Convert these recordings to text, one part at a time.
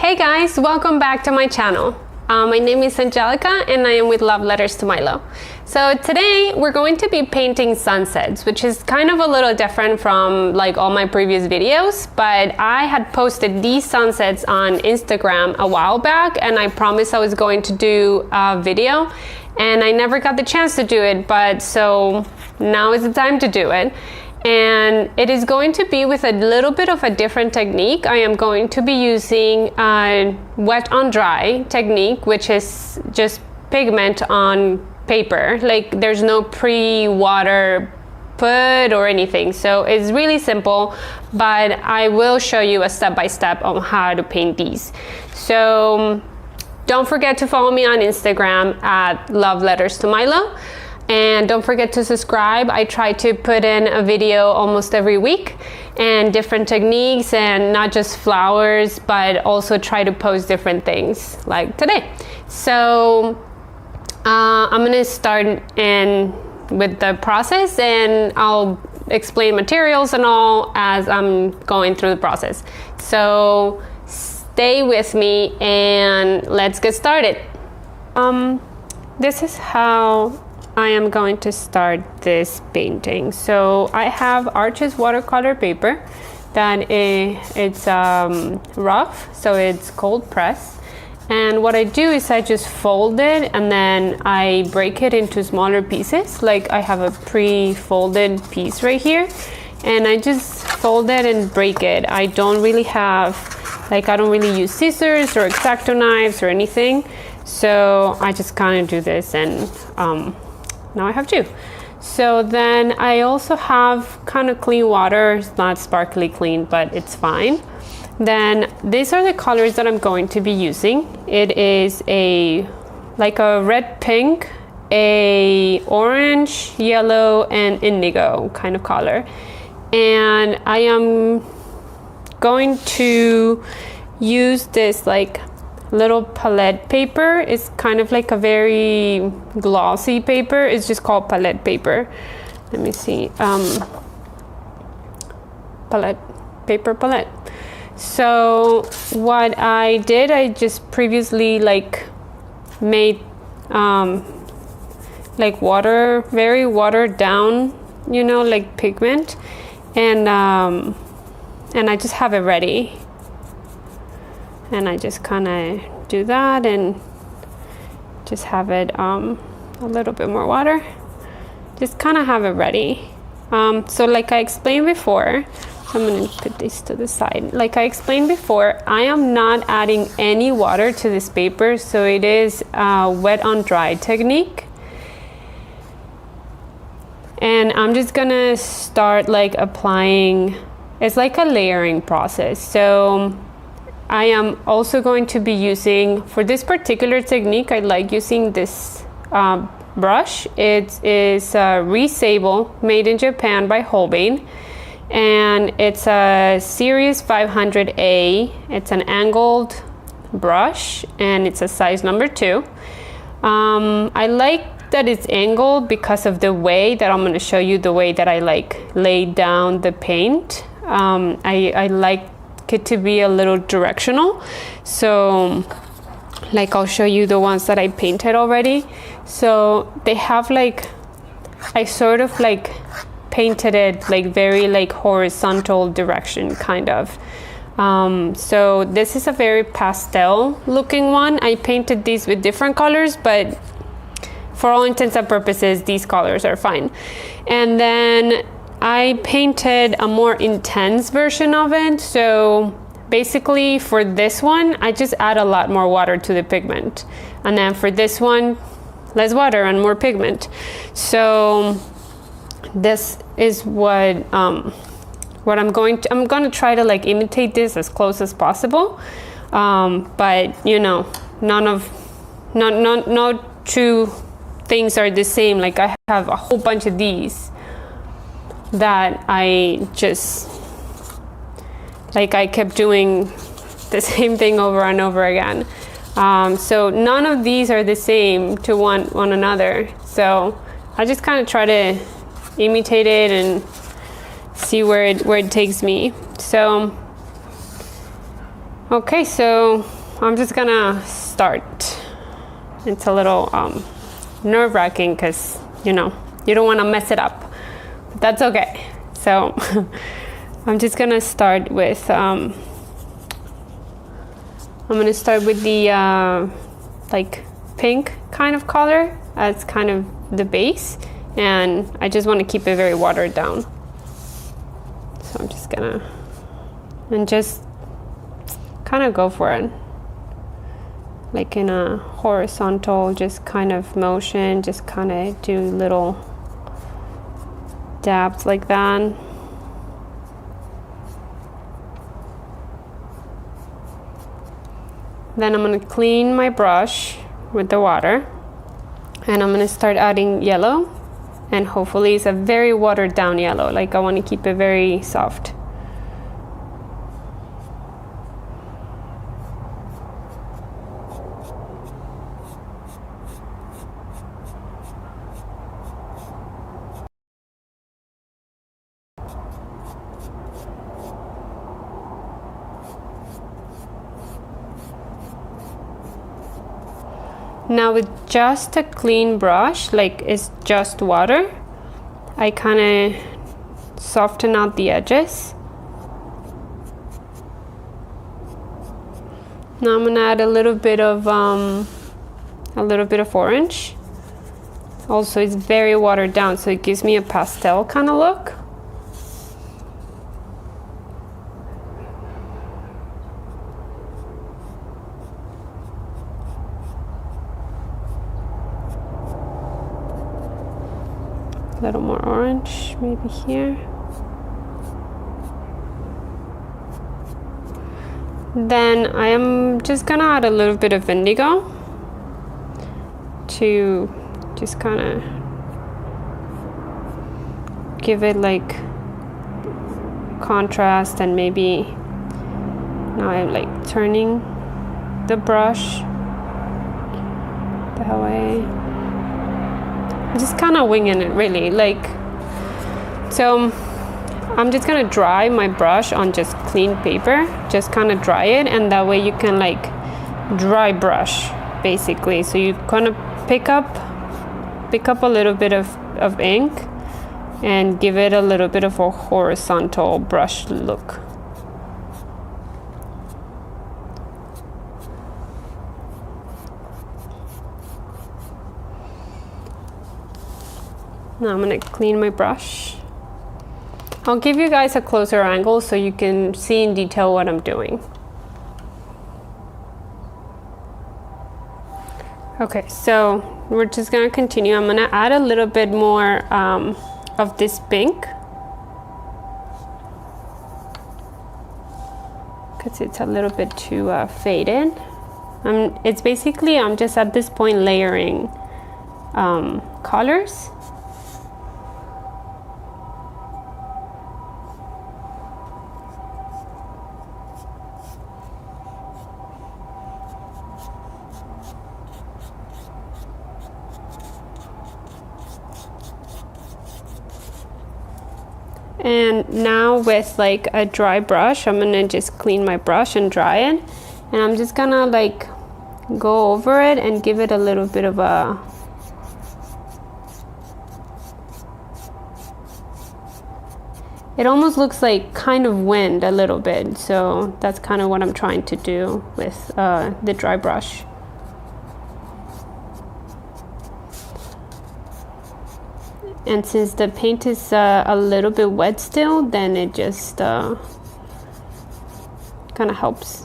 Hey guys, welcome back to my channel. My name is Angelica and I am with Love Letters to Milo. So today we're going to be painting sunsets, which is kind of a little different from like all my previous videos, but I had posted these sunsets on Instagram a while back and I promised I was going to do a video and I never got the chance to do it, but so now is the time to do it. And it is going to be with a little bit of a different technique. I am going to be using a wet on dry technique, which is just pigment on paper. Like there's no pre-water put or anything. So it's really simple, but I will show you a step-by-step on how to paint these. So don't forget to follow me on Instagram at Love Letters to Milo. And don't forget to subscribe. I try to put in a video almost every week and different techniques and not just flowers, but also try to post different things like today. So I'm gonna start with the process and I'll explain materials and all as I'm going through the process. So stay with me and let's get started. This is how I am going to start this painting. So I have Arches watercolor paper that it's rough, so it's cold press. And what I do is I just fold it and then I break it into smaller pieces. Like I have a pre-folded piece right here and I just fold it and break it. I don't really use scissors or X-Acto knives or anything. So I just kind of do this and now I have two. So then I also have kind of clean water. It's not sparkly clean, but it's fine. Then these are the colors that I'm going to be using. It is like a red pink, a orange, yellow, and indigo kind of color. And I am going to use this like little palette paper. It's kind of like a very glossy paper. It's just called palette paper. Let me see. Palette palette. So what I did, I just previously like made like very watered down, like pigment, and I just have it ready. And I just kind of do that and just have it a little bit more water. Just kind of have it ready. So like I explained before, I'm going to put this to the side. Like I explained before, I am not adding any water to this paper. So it is a wet on dry technique. And I'm just going to start like applying. It's like a layering process. So I am also going to be using, for this particular technique, I like using this brush. It is a Resable, made in Japan by Holbein. And it's a Series 500A. It's an angled brush and it's a size number 2. I like that it's angled because of the way that I'm going to show you the way that I like laid down the paint. I like it to be a little directional, so like I'll show you the ones that I painted already. So they have like, I sort of like painted it like very like horizontal direction kind of. So this is a very pastel looking one. I painted these with different colors, but for all intents and purposes these colors are fine. And then I painted a more intense version of it. So basically for this one, I just add a lot more water to the pigment. And then for this one, less water and more pigment. So this is what I'm going to try to like imitate this as close as possible. But no two things are the same. Like I have a whole bunch of these that I just like I kept doing the same thing over and over again. So none of these are the same to one another. So I just kind of try to imitate it and see where it takes me. So Okay, so I'm just gonna start. It's a little nerve-wracking because, you know, you don't want to mess it up. But that's okay. So I'm just gonna start with I'm gonna start with the like pink kind of color as kind of the base, and I just want to keep it very watered down. So I'm just gonna and just kind of go for it, like in a horizontal just kind of motion, just kind of do little dabs like that. Then I'm going to clean my brush with the water, and I'm going to start adding yellow, and hopefully it's a very watered down yellow, like I want to keep it very soft. Now with just a clean brush, like it's just water, I kind of soften out the edges. Now I'm gonna add a little bit of orange. Also, it's very watered down, so it gives me a pastel kind of look. A little more orange, maybe here. Then I am just gonna add a little bit of indigo to just kind of give it like contrast, and maybe now I'm like turning the brush that way. Just kind of winging it really, like, so I'm just gonna dry my brush on just clean paper, just kind of dry it, and that way you can like dry brush basically. So you kind of pick up a little bit of ink and give it a little bit of a horizontal brush look. Now I'm gonna clean my brush. I'll give you guys a closer angle so you can see in detail what I'm doing. Okay, so we're just gonna continue. I'm gonna add a little bit more of this pink, because it's a little bit too faded. It's basically, I'm just at this point layering colors. And now with like a dry brush, I'm gonna just clean my brush and dry it, and I'm just gonna like go over it and give it a little bit of a it almost looks like kind of wind a little bit, so that's kind of what I'm trying to do with the dry brush. And since the paint is a little bit wet still, then it just kind of helps.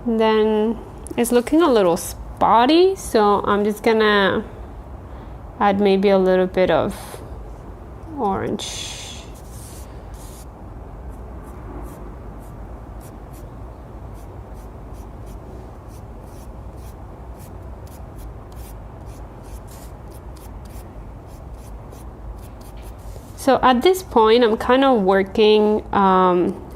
And then it's looking a little spotty, so I'm just gonna add maybe a little bit of orange. So at this point, I'm kind of working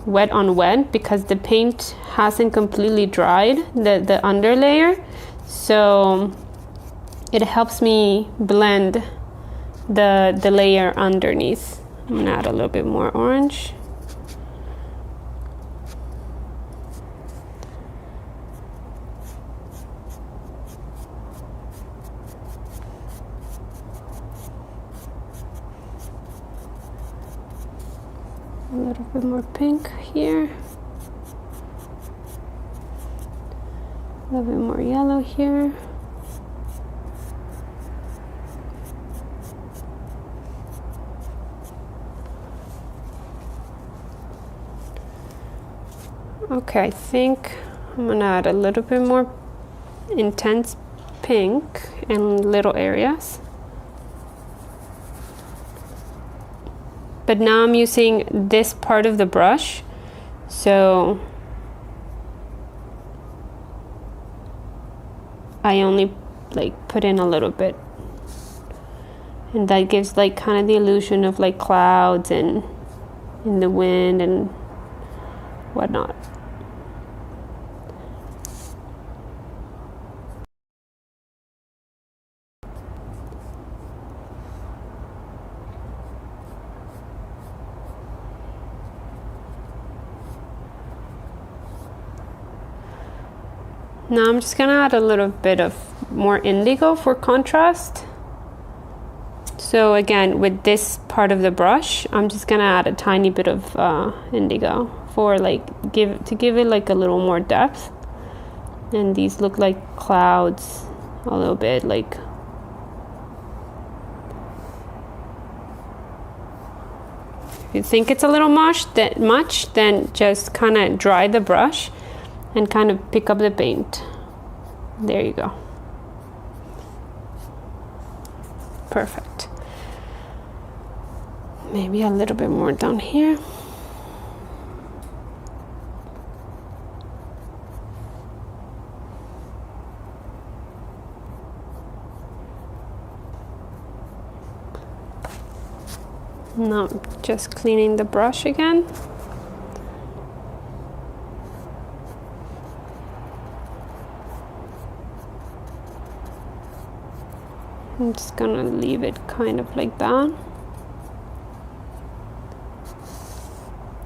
wet on wet because the paint hasn't completely dried, the under layer. So it helps me blend the layer underneath. I'm gonna add a little bit more orange. A little bit more pink here. A little bit more yellow here. Okay, I think I'm gonna add a little bit more intense pink in little areas. But now I'm using this part of the brush, so I only like put in a little bit, and that gives like kind of the illusion of like clouds and in the wind and whatnot. Now I'm just gonna add a little bit of more indigo for contrast. So again, with this part of the brush, I'm just gonna add a tiny bit of indigo for like to give it like a little more depth. And these look like clouds a little bit, like if you think it's a little much, then just kind of dry the brush and kind of pick up the paint. There you go. Perfect. Maybe a little bit more down here. Now just cleaning the brush again. I'm just gonna leave it kind of like that.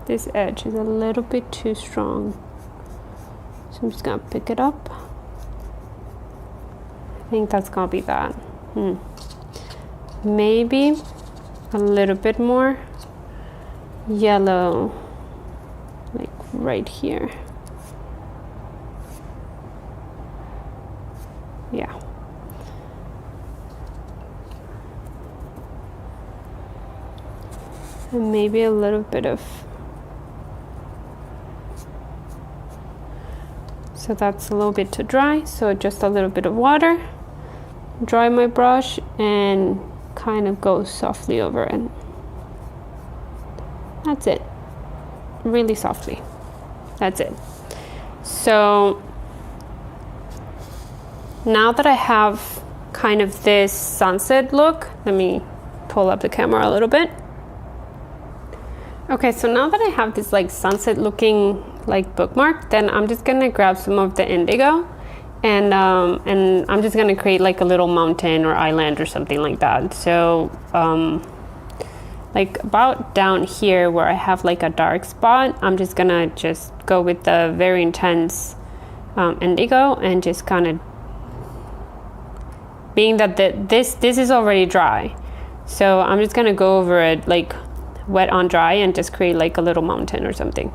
This edge is a little bit too strong, so I'm just gonna pick it up. I think that's gonna be that. Maybe a little bit more yellow, like right here. Yeah. And maybe a little bit of, so that's a little bit too dry, so just a little bit of water, dry my brush and kind of go softly over it. That's it, really softly. That's it. So now that I have kind of this sunset look, let me pull up the camera a little bit. Okay, so now that I have this like sunset looking like bookmark, then I'm just gonna grab some of the indigo and I'm just gonna create like a little mountain or island or something like that. So like about down here where I have like a dark spot, I'm just gonna just go with the very intense indigo and just kind of, being that this is already dry, so I'm just gonna go over it like wet on dry and just create like a little mountain or something.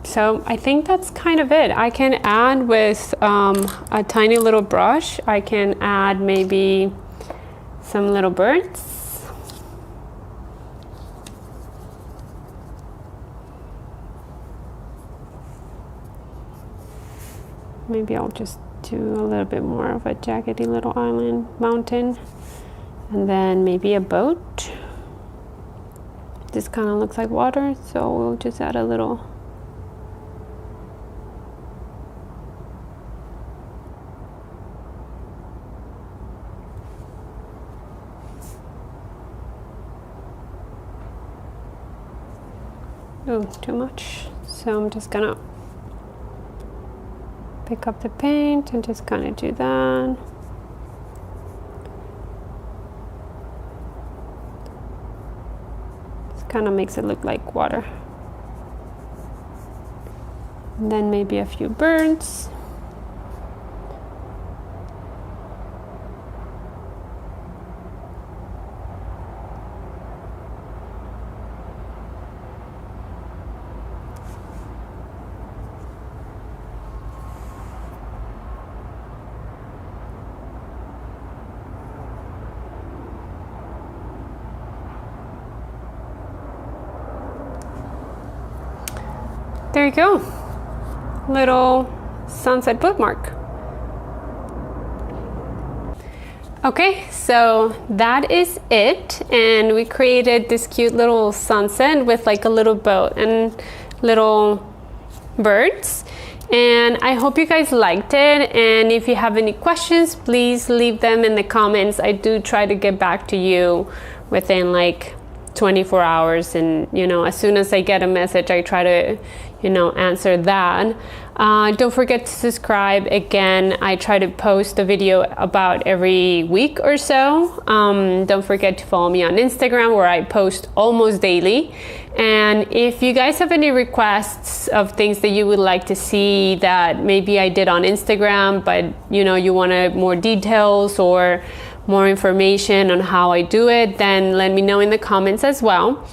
So I think that's kind of it. I can add with a tiny little brush, I can add maybe some little birds. Maybe I'll just do a little bit more of a jaggedy little island mountain. And then maybe a boat. This kind of looks like water, so we'll just add a little Oh, too much. So I'm just gonna pick up the paint and just kind of do that. Just kind of makes it look like water. And then maybe a few birds. There you go, little sunset bookmark. Okay, so that is it, and we created this cute little sunset with like a little boat and little birds, and I hope you guys liked it. And if you have any questions, please leave them in the comments. I do try to get back to you within like 24 hours, and you know, as soon as I get a message, I try to, you know, answer that. Don't forget to subscribe. Again, I try to post a video about every week or so. Don't forget to follow me on Instagram, where I post almost daily. And if you guys have any requests of things that you would like to see that maybe I did on Instagram, but you know, you wanted more details or more information on how I do it, then let me know in the comments as well.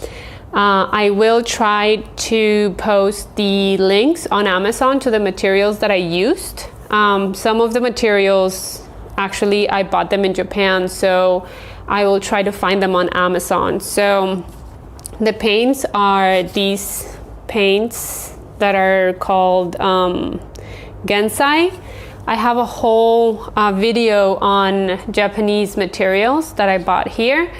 I will try to post the links on Amazon to the materials that I used. Some of the materials, actually, I bought them in Japan, so I will try to find them on Amazon. So the paints are these paints that are called Gensai. I have a whole video on Japanese materials that I bought here,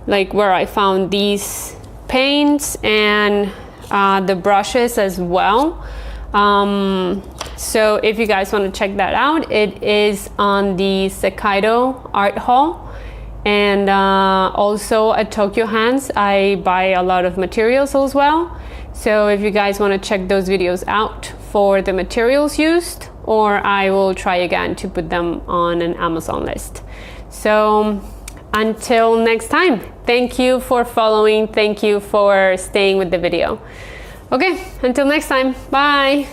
like where I found these paints and the brushes as well. So if you guys want to check that out, it is on the Sekaido Art Hall. And also at Tokyo Hands, I buy a lot of materials as well. So if you guys want to check those videos out for the materials used, or I will try again to put them on an Amazon list. So until next time, thank you for following. Thank you for staying with the video. Okay, until next time, bye.